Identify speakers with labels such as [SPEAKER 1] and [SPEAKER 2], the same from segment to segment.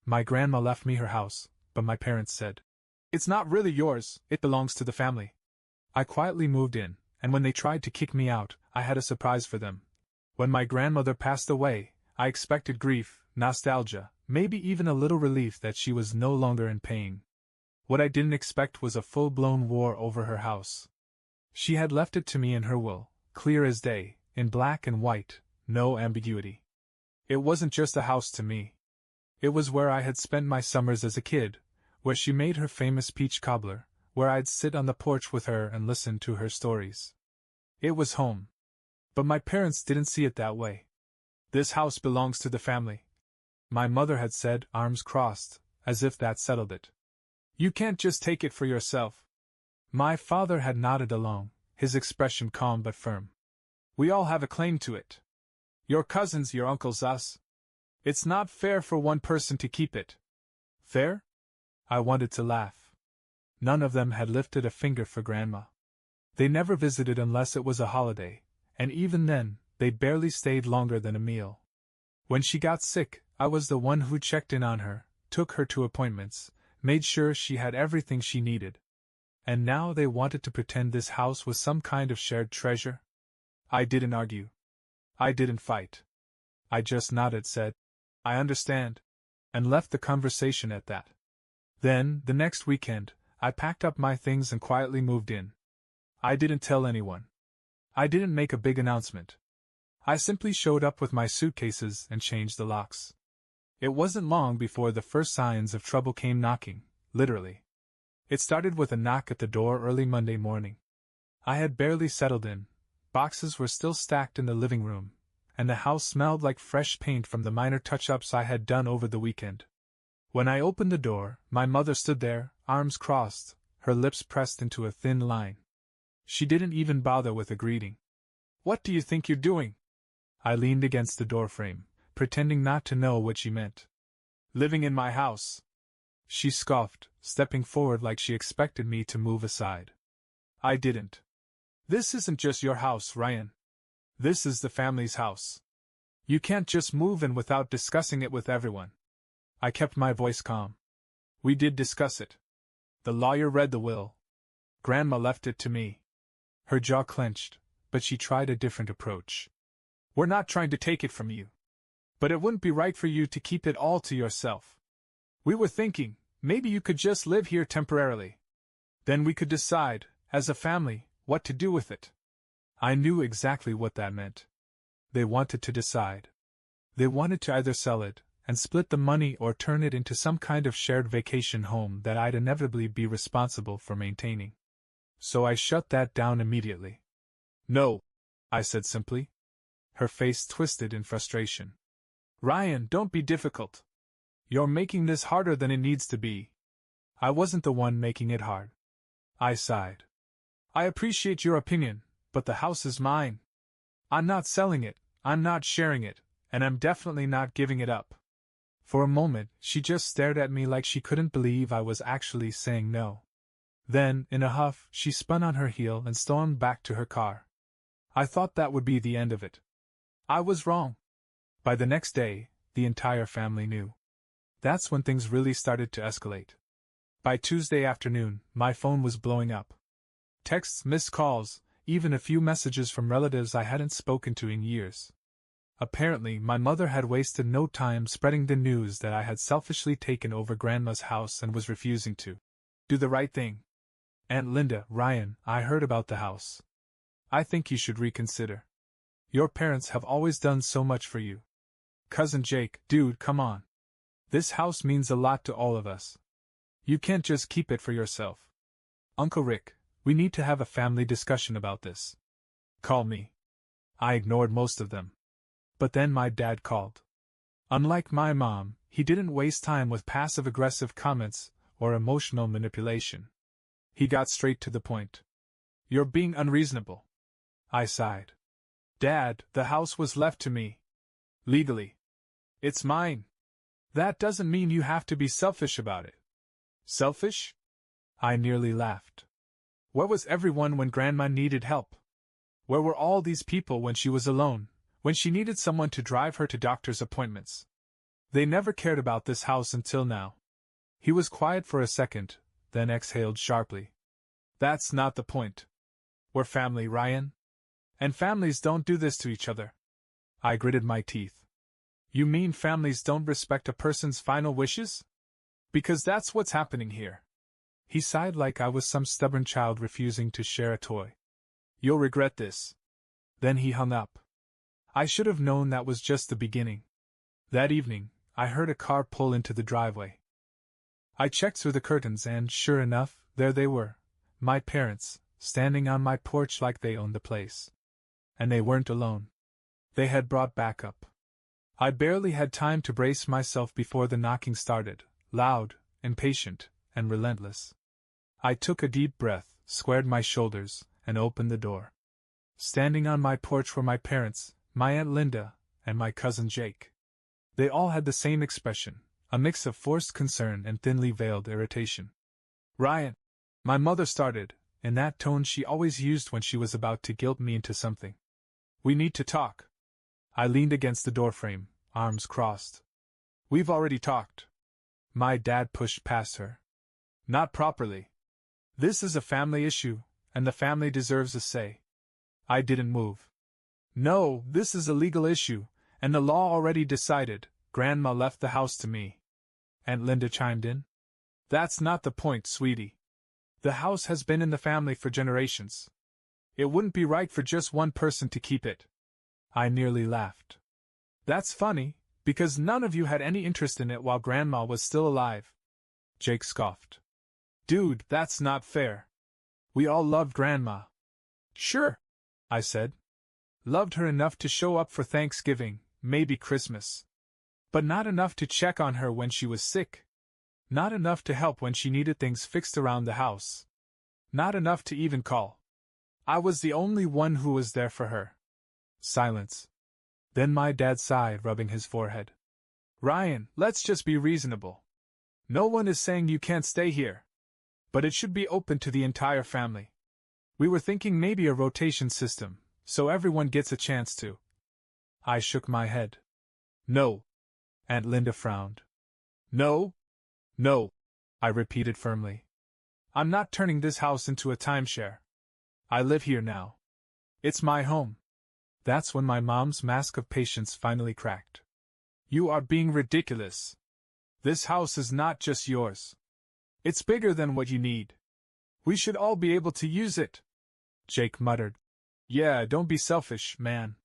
[SPEAKER 1] My grandma left me her house, but my parents said, "It's not really yours, it belongs to the family." I quietly moved in, and when they tried to kick me out, I had a surprise for them. When my grandmother passed away, I expected grief, nostalgia, maybe even a little relief that she was no longer in pain. What I didn't expect was a full-blown war over her house. She had left it to me in her will, clear as day, in black and white, no ambiguity. It wasn't just a house to me. It was where I had spent my summers as a kid, where she made her famous peach cobbler, where I'd sit on the porch with her and listen to her stories. It was home. But my parents didn't see it that way. "This house belongs to the family," my mother had said, arms crossed, as if that settled it. "You can't just take it for yourself." My father had nodded along, his expression calm but firm. "We all have a claim to it. Your cousins, your uncles, us. It's not fair for one person to keep it." Fair? I wanted to laugh. None of them had lifted a finger for Grandma. They never visited unless it was a holiday, and even then, they barely stayed longer than a meal. When she got sick, I was the one who checked in on her, took her to appointments, made sure she had everything she needed. And now they wanted to pretend this house was some kind of shared treasure? I didn't argue. I didn't fight. I just nodded, said, "I understand," and left the conversation at that. Then, the next weekend, I packed up my things and quietly moved in. I didn't tell anyone. I didn't make a big announcement. I simply showed up with my suitcases and changed the locks. It wasn't long before the first signs of trouble came knocking, literally. It started with a knock at the door early Monday morning. I had barely settled in, boxes were still stacked in the living room, and the house smelled like fresh paint from the minor touch-ups I had done over the weekend. When I opened the door, my mother stood there, arms crossed, her lips pressed into a thin line. She didn't even bother with a greeting. "What do you think you're doing?" I leaned against the doorframe, pretending not to know what she meant. "Living in my house," she scoffed, stepping forward like she expected me to move aside. I didn't. "This isn't just your house, Ryan. This is the family's house. You can't just move in without discussing it with everyone." I kept my voice calm. "We did discuss it. The lawyer read the will. Grandma left it to me." Her jaw clenched, but she tried a different approach. "We're not trying to take it from you. But it wouldn't be right for you to keep it all to yourself. We were thinking, maybe you could just live here temporarily. Then we could decide, as a family, what to do with it." I knew exactly what that meant. They wanted to decide. They wanted to either sell it, and split the money, or turn it into some kind of shared vacation home that I'd inevitably be responsible for maintaining. So I shut that down immediately. "No," I said simply. Her face twisted in frustration. "Ryan, don't be difficult. You're making this harder than it needs to be." I wasn't the one making it hard. I sighed. "I appreciate your opinion, but the house is mine. I'm not selling it, I'm not sharing it, and I'm definitely not giving it up." For a moment, she just stared at me like she couldn't believe I was actually saying no. Then, in a huff, she spun on her heel and stormed back to her car. I thought that would be the end of it. I was wrong. By the next day, the entire family knew. That's when things really started to escalate. By Tuesday afternoon, my phone was blowing up. Texts, missed calls, even a few messages from relatives I hadn't spoken to in years. Apparently, my mother had wasted no time spreading the news that I had selfishly taken over Grandma's house and was refusing to do the right thing. "Aunt Linda, Ryan, I heard about the house. I think you should reconsider. Your parents have always done so much for you. Cousin Jake, dude, come on. This house means a lot to all of us. You can't just keep it for yourself. Uncle Rick, we need to have a family discussion about this. Call me." I ignored most of them. But then my dad called. Unlike my mom, he didn't waste time with passive-aggressive comments or emotional manipulation. He got straight to the point. "You're being unreasonable." I sighed. "Dad, the house was left to me. Legally. It's mine. That doesn't mean you have to be selfish about it." "Selfish?" I nearly laughed. "Where was everyone when Grandma needed help? Where were all these people when she was alone, when she needed someone to drive her to doctor's appointments? They never cared about this house until now. He was quiet for a second, then exhaled sharply. That's not the point. We're family, Ryan. And families don't do this to each other. I gritted my teeth. You mean families don't respect a person's final wishes? Because that's what's happening here. He sighed like I was some stubborn child refusing to share a toy. You'll regret this. Then he hung up. I should have known that was just the beginning. That evening, I heard a car pull into the driveway. I checked through the curtains and, sure enough, there they were, my parents, standing on my porch like they owned the place. And they weren't alone. They had brought backup. I barely had time to brace myself before the knocking started, loud, impatient, and relentless. I took a deep breath, squared my shoulders, and opened the door. Standing on my porch were my parents, my Aunt Linda, and my cousin Jake. They all had the same expression, a mix of forced concern and thinly veiled irritation. Ryan, my mother started, in that tone she always used when she was about to guilt me into something. We need to talk. I leaned against the doorframe, arms crossed. We've already talked. My dad pushed past her. Not properly. This is a family issue, and the family deserves a say. I didn't move. No, this is a legal issue, and the law already decided. Grandma left the house to me. Aunt Linda chimed in. That's not the point, sweetie. The house has been in the family for generations. It wouldn't be right for just one person to keep it. I nearly laughed. That's funny, because none of you had any interest in it while Grandma was still alive. Jake scoffed. Dude, that's not fair. We all loved Grandma. Sure, I said. Loved her enough to show up for Thanksgiving, maybe Christmas. But not enough to check on her when she was sick. Not enough to help when she needed things fixed around the house. Not enough to even call. I was the only one who was there for her. Silence. Then my dad sighed, rubbing his forehead. Ryan, let's just be reasonable. No one is saying you can't stay here. But it should be open to the entire family. We were thinking maybe a rotation system, so everyone gets a chance to. I shook my head. No. Aunt Linda frowned. No? No, I repeated firmly. I'm not turning this house into a timeshare. I live here now. It's my home. That's when my mom's mask of patience finally cracked. You are being ridiculous. This house is not just yours. It's bigger than what you need. We should all be able to use it. Jake muttered. Yeah, don't be selfish, man.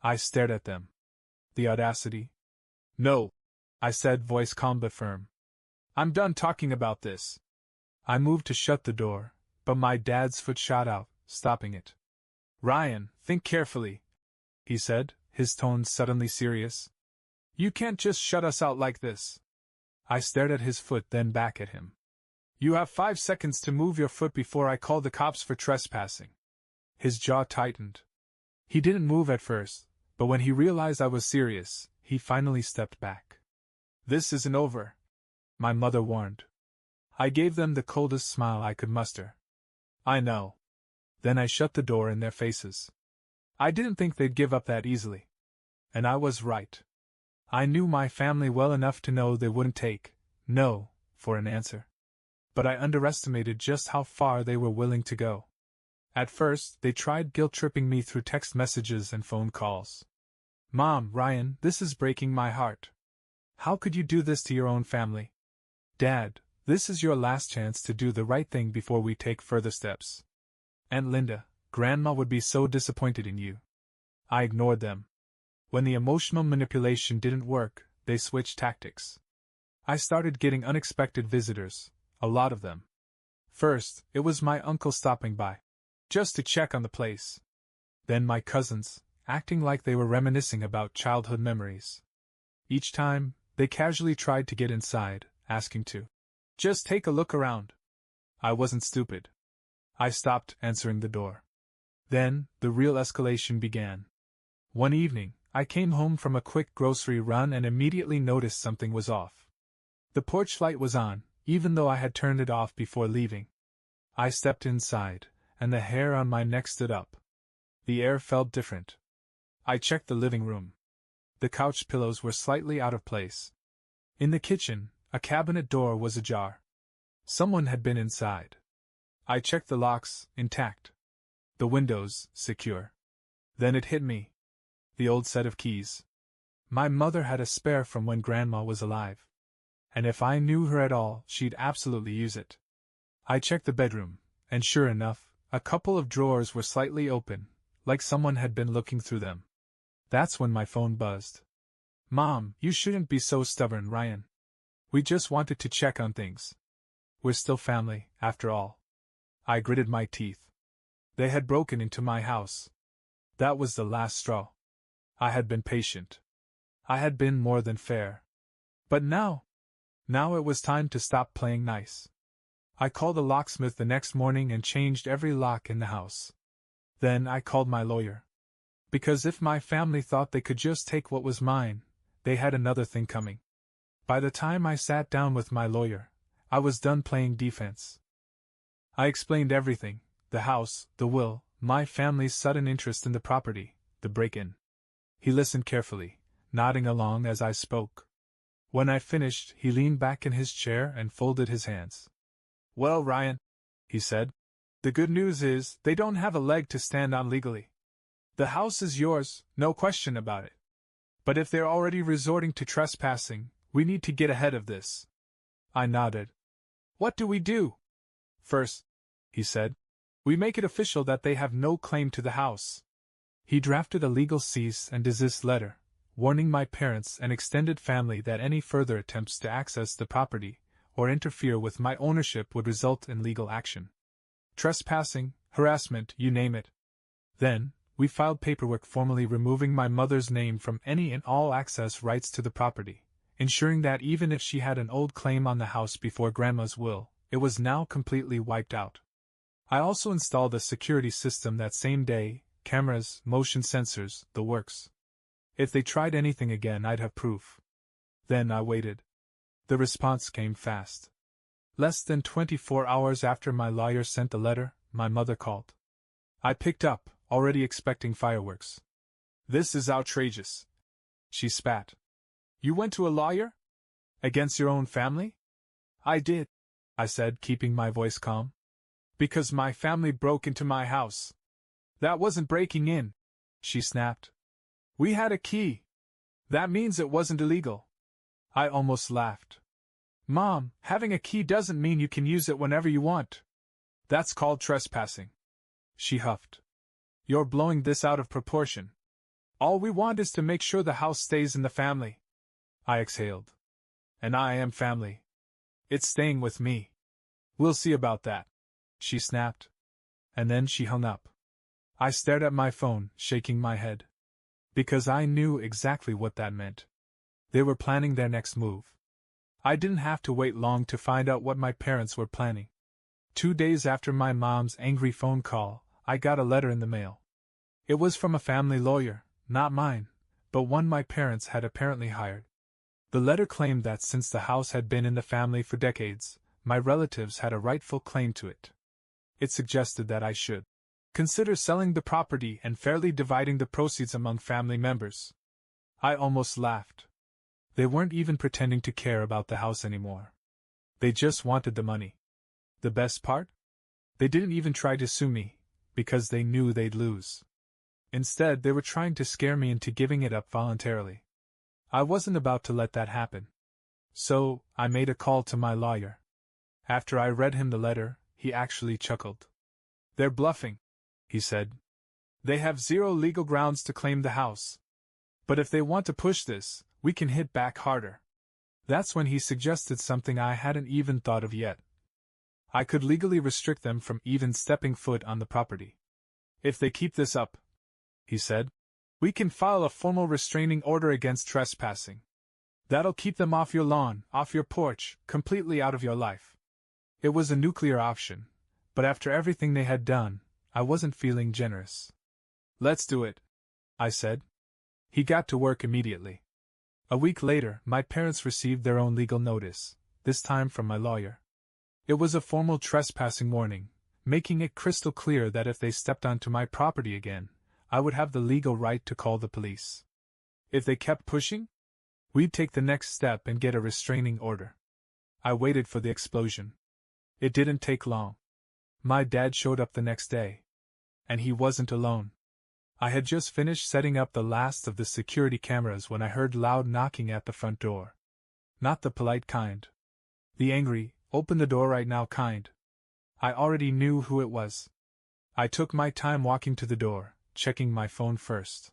[SPEAKER 1] I stared at them. The audacity. No, I said, voice calm but firm. I'm done talking about this. I moved to shut the door, but my dad's foot shot out, stopping it. Ryan, think carefully, he said, his tone suddenly serious. You can't just shut us out like this. I stared at his foot, then back at him. You have 5 seconds to move your foot before I call the cops for trespassing. His jaw tightened. He didn't move at first, but when he realized I was serious, he finally stepped back. This isn't over, my mother warned. I gave them the coldest smile I could muster. I know. Then I shut the door in their faces. I didn't think they'd give up that easily. And I was right. I knew my family well enough to know they wouldn't take no for an answer. But I underestimated just how far they were willing to go. At first, they tried guilt-tripping me through text messages and phone calls. Mom, Ryan, this is breaking my heart. How could you do this to your own family? Dad, this is your last chance to do the right thing before we take further steps. Aunt Linda, Grandma would be so disappointed in you. I ignored them. When the emotional manipulation didn't work, they switched tactics. I started getting unexpected visitors, a lot of them. First, it was my uncle stopping by, just to check on the place. Then my cousins, acting like they were reminiscing about childhood memories. Each time, they casually tried to get inside, asking to just take a look around. I wasn't stupid. I stopped answering the door. Then, the real escalation began. One evening, I came home from a quick grocery run and immediately noticed something was off. The porch light was on, even though I had turned it off before leaving. I stepped inside, and the hair on my neck stood up. The air felt different. I checked the living room. The couch pillows were slightly out of place, In the kitchen, a cabinet door was ajar. Someone had been inside. I checked the locks, intact. The windows, secure. Then it hit me. The old set of keys. My mother had a spare from when Grandma was alive. And if I knew her at all, she'd absolutely use it. I checked the bedroom, and sure enough, a couple of drawers were slightly open, like someone had been looking through them. That's when my phone buzzed. Mom, you shouldn't be so stubborn, Ryan. We just wanted to check on things. We're still family, after all. I gritted my teeth. They had broken into my house. That was the last straw. I had been patient. I had been more than fair. But now it was time to stop playing nice. I called a locksmith the next morning and changed every lock in the house. Then I called my lawyer. Because if my family thought they could just take what was mine, they had another thing coming. By the time I sat down with my lawyer, I was done playing defense. I explained everything: the house, the will, my family's sudden interest in the property, the break-in. He listened carefully, nodding along as I spoke. When I finished, he leaned back in his chair and folded his hands. Well, Ryan, he said, the good news is they don't have a leg to stand on legally. The house is yours, no question about it. But if they're already resorting to trespassing, we need to get ahead of this. I nodded. What do we do? First, he said, we make it official that they have no claim to the house. He drafted a legal cease and desist letter, warning my parents and extended family that any further attempts to access the property or interfere with my ownership would result in legal action. Trespassing, harassment, you name it. Then, we filed paperwork formally removing my mother's name from any and all access rights to the property, ensuring that even if she had an old claim on the house before Grandma's will, it was now completely wiped out. I also installed a security system that same day: cameras, motion sensors, the works. If they tried anything again, I'd have proof. Then I waited. The response came fast. Less than 24 hours after my lawyer sent the letter, my mother called. I picked up, already expecting fireworks. This is outrageous, she spat. You went to a lawyer? Against your own family? I did, I said, keeping my voice calm. Because my family broke into my house. That wasn't breaking in, she snapped. We had a key. That means it wasn't illegal. I almost laughed. Mom, having a key doesn't mean you can use it whenever you want. That's called trespassing. She huffed. You're blowing this out of proportion. All we want is to make sure the house stays in the family. I exhaled. And I am family. It's staying with me. We'll see about that, she snapped. And then she hung up. I stared at my phone, shaking my head. Because I knew exactly what that meant. They were planning their next move. I didn't have to wait long to find out what my parents were planning. 2 days after my mom's angry phone call, I got a letter in the mail. It was from a family lawyer, not mine, but one my parents had apparently hired. The letter claimed that since the house had been in the family for decades, my relatives had a rightful claim to it. It suggested that I should consider selling the property and fairly dividing the proceeds among family members. I almost laughed. They weren't even pretending to care about the house anymore. They just wanted the money. The best part? They didn't even try to sue me, because they knew they'd lose. Instead, they were trying to scare me into giving it up voluntarily. I wasn't about to let that happen. So, I made a call to my lawyer. After I read him the letter, he actually chuckled. They're bluffing, he said. They have zero legal grounds to claim the house. But if they want to push this, we can hit back harder. That's when he suggested something I hadn't even thought of yet. I could legally restrict them from even stepping foot on the property. If they keep this up, he said, we can file a formal restraining order against trespassing. That'll keep them off your lawn, off your porch, completely out of your life. It was a nuclear option, but after everything they had done, I wasn't feeling generous. Let's do it, I said. He got to work immediately. A week later, my parents received their own legal notice, this time from my lawyer. It was a formal trespassing warning, making it crystal clear that if they stepped onto my property again, I would have the legal right to call the police. If they kept pushing, We'd take the next step and get a restraining order. I waited for the explosion. It didn't take long. My dad showed up the next day. And he wasn't alone. I had just finished setting up the last of the security cameras when I heard loud knocking at the front door. Not the polite kind. The angry, open the door right now kind. I already knew who it was. I took my time walking to the door, checking my phone first.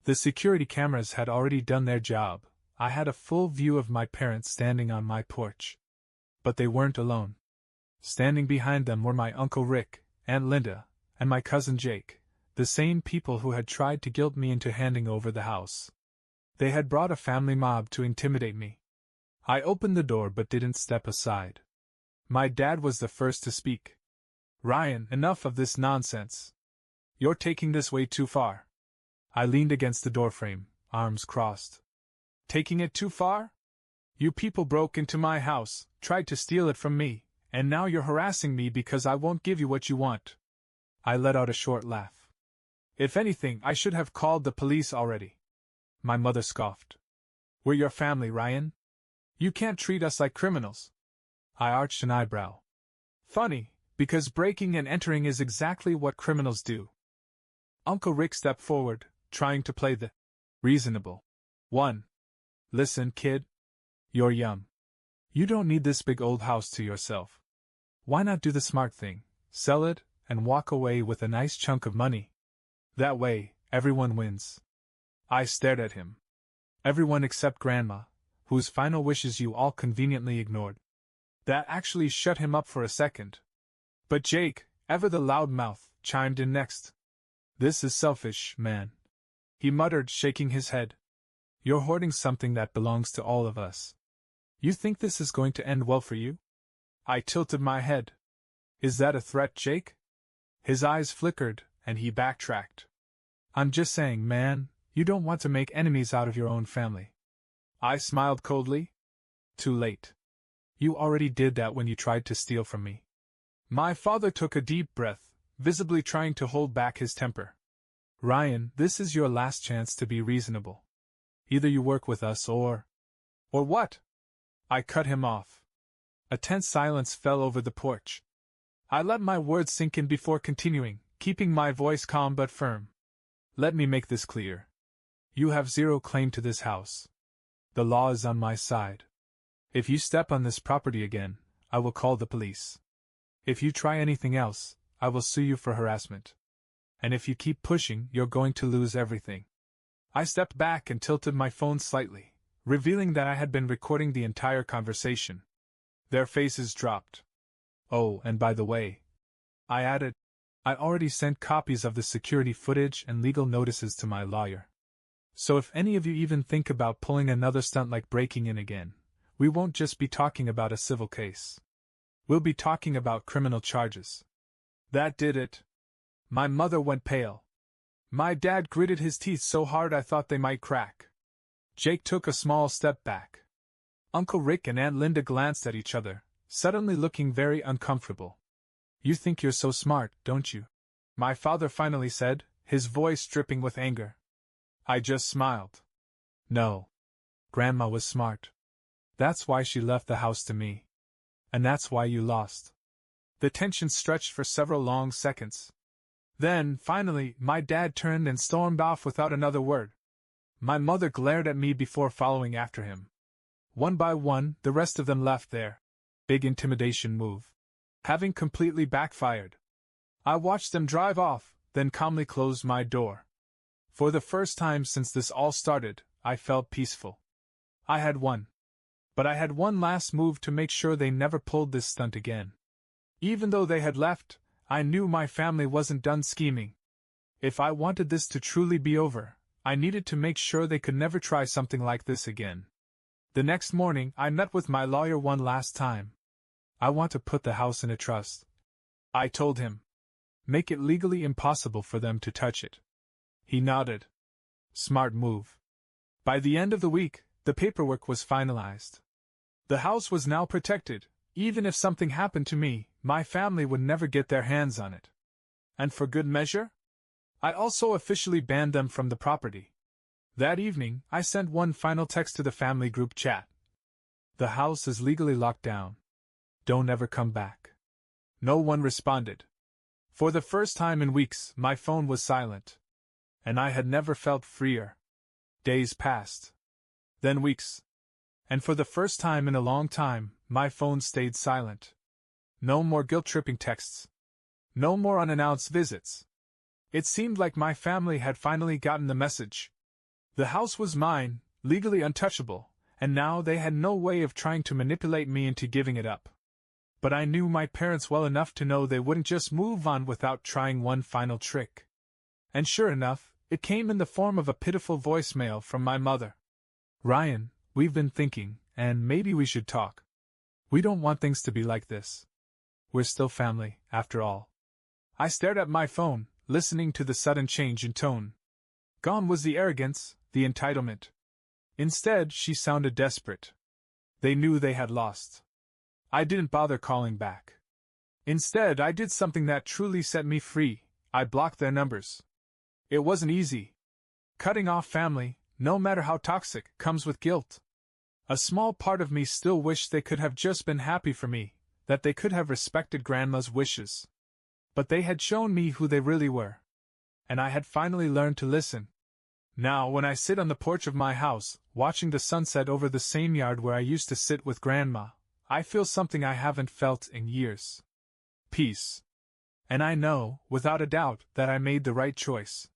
[SPEAKER 1] The security cameras had already done their job. I had a full view of my parents standing on my porch. But they weren't alone. Standing behind them were my Uncle Rick, Aunt Linda, and my cousin Jake, the same people who had tried to guilt me into handing over the house. They had brought a family mob to intimidate me. I opened the door but didn't step aside. My dad was the first to speak. "Ryan, enough of this nonsense. You're taking this way too far." I leaned against the doorframe, arms crossed. "Taking it too far? You people broke into my house, tried to steal it from me, and now you're harassing me because I won't give you what you want." I let out a short laugh. "If anything, I should have called the police already." My mother scoffed. "We're your family, Ryan. You can't treat us like criminals." I arched an eyebrow. "Funny, because breaking and entering is exactly what criminals do." Uncle Rick stepped forward, trying to play the reasonable one. "Listen, kid. You're young. You don't need this big old house to yourself. Why not do the smart thing, sell it, and walk away with a nice chunk of money? That way, everyone wins." I stared at him. Everyone except Grandma, whose final wishes you all conveniently ignored. That actually shut him up for a second. But Jake, ever the loudmouth, chimed in next. "This is selfish, man," he muttered, shaking his head. "You're hoarding something that belongs to all of us. You think this is going to end well for you?" I tilted my head. "Is that a threat, Jake?" His eyes flickered, and he backtracked. "I'm just saying, man, you don't want to make enemies out of your own family." I smiled coldly. "Too late. You already did that when you tried to steal from me." My father took a deep breath, visibly trying to hold back his temper. "Ryan, this is your last chance to be reasonable. Either you work with us or what?" I cut him off. A tense silence fell over the porch. I let my words sink in before continuing, keeping my voice calm but firm. "Let me make this clear. You have zero claim to this house. The law is on my side. If you step on this property again, I will call the police. If you try anything else, I will sue you for harassment. And if you keep pushing, you're going to lose everything." I stepped back and tilted my phone slightly, revealing that I had been recording the entire conversation. Their faces dropped. "Oh, and by the way," I added, "I already sent copies of the security footage and legal notices to my lawyer. So if any of you even think about pulling another stunt like breaking in again, we won't just be talking about a civil case. We'll be talking about criminal charges." That did it. My mother went pale. My dad gritted his teeth so hard I thought they might crack. Jake took a small step back. Uncle Rick and Aunt Linda glanced at each other, suddenly looking very uncomfortable. "You think you're so smart, don't you?" my father finally said, his voice dripping with anger. I just smiled. "No. Grandma was smart. That's why she left the house to me. And that's why you lost." The tension stretched for several long seconds. Then, finally, my dad turned and stormed off without another word. My mother glared at me before following after him. One by one, the rest of them left their big intimidation move, having completely backfired. I watched them drive off, then calmly closed my door. For the first time since this all started, I felt peaceful. I had won. But I had one last move to make sure they never pulled this stunt again. Even though they had left, I knew my family wasn't done scheming. If I wanted this to truly be over, I needed to make sure they could never try something like this again. The next morning, I met with my lawyer one last time. "I want to put the house in a trust," I told him. "Make it legally impossible for them to touch it." He nodded. Smart move. By the end of the week, the paperwork was finalized. The house was now protected. Even if something happened to me, my family would never get their hands on it. And for good measure, I also officially banned them from the property. That evening, I sent one final text to the family group chat. The house is legally locked down. Don't ever come back. No one responded. For the first time in weeks, my phone was silent. And I had never felt freer. Days passed. Then weeks. And for the first time in a long time, my phone stayed silent. No more guilt-tripping texts. No more unannounced visits. It seemed like my family had finally gotten the message. The house was mine, legally untouchable, and now they had no way of trying to manipulate me into giving it up. But I knew my parents well enough to know they wouldn't just move on without trying one final trick. And sure enough, it came in the form of a pitiful voicemail from my mother. Ryan, we've been thinking, and maybe we should talk. We don't want things to be like this. We're still family, after all. I stared at my phone, listening to the sudden change in tone. Gone was the arrogance, the entitlement. Instead, she sounded desperate. They knew they had lost. I didn't bother calling back. Instead, I did something that truly set me free. I blocked their numbers. It wasn't easy. Cutting off family, no matter how toxic, comes with guilt. A small part of me still wished they could have just been happy for me, that they could have respected Grandma's wishes. But they had shown me who they really were. And I had finally learned to listen. Now, when I sit on the porch of my house, watching the sunset over the same yard where I used to sit with Grandma, I feel something I haven't felt in years. Peace. And I know, without a doubt, that I made the right choice.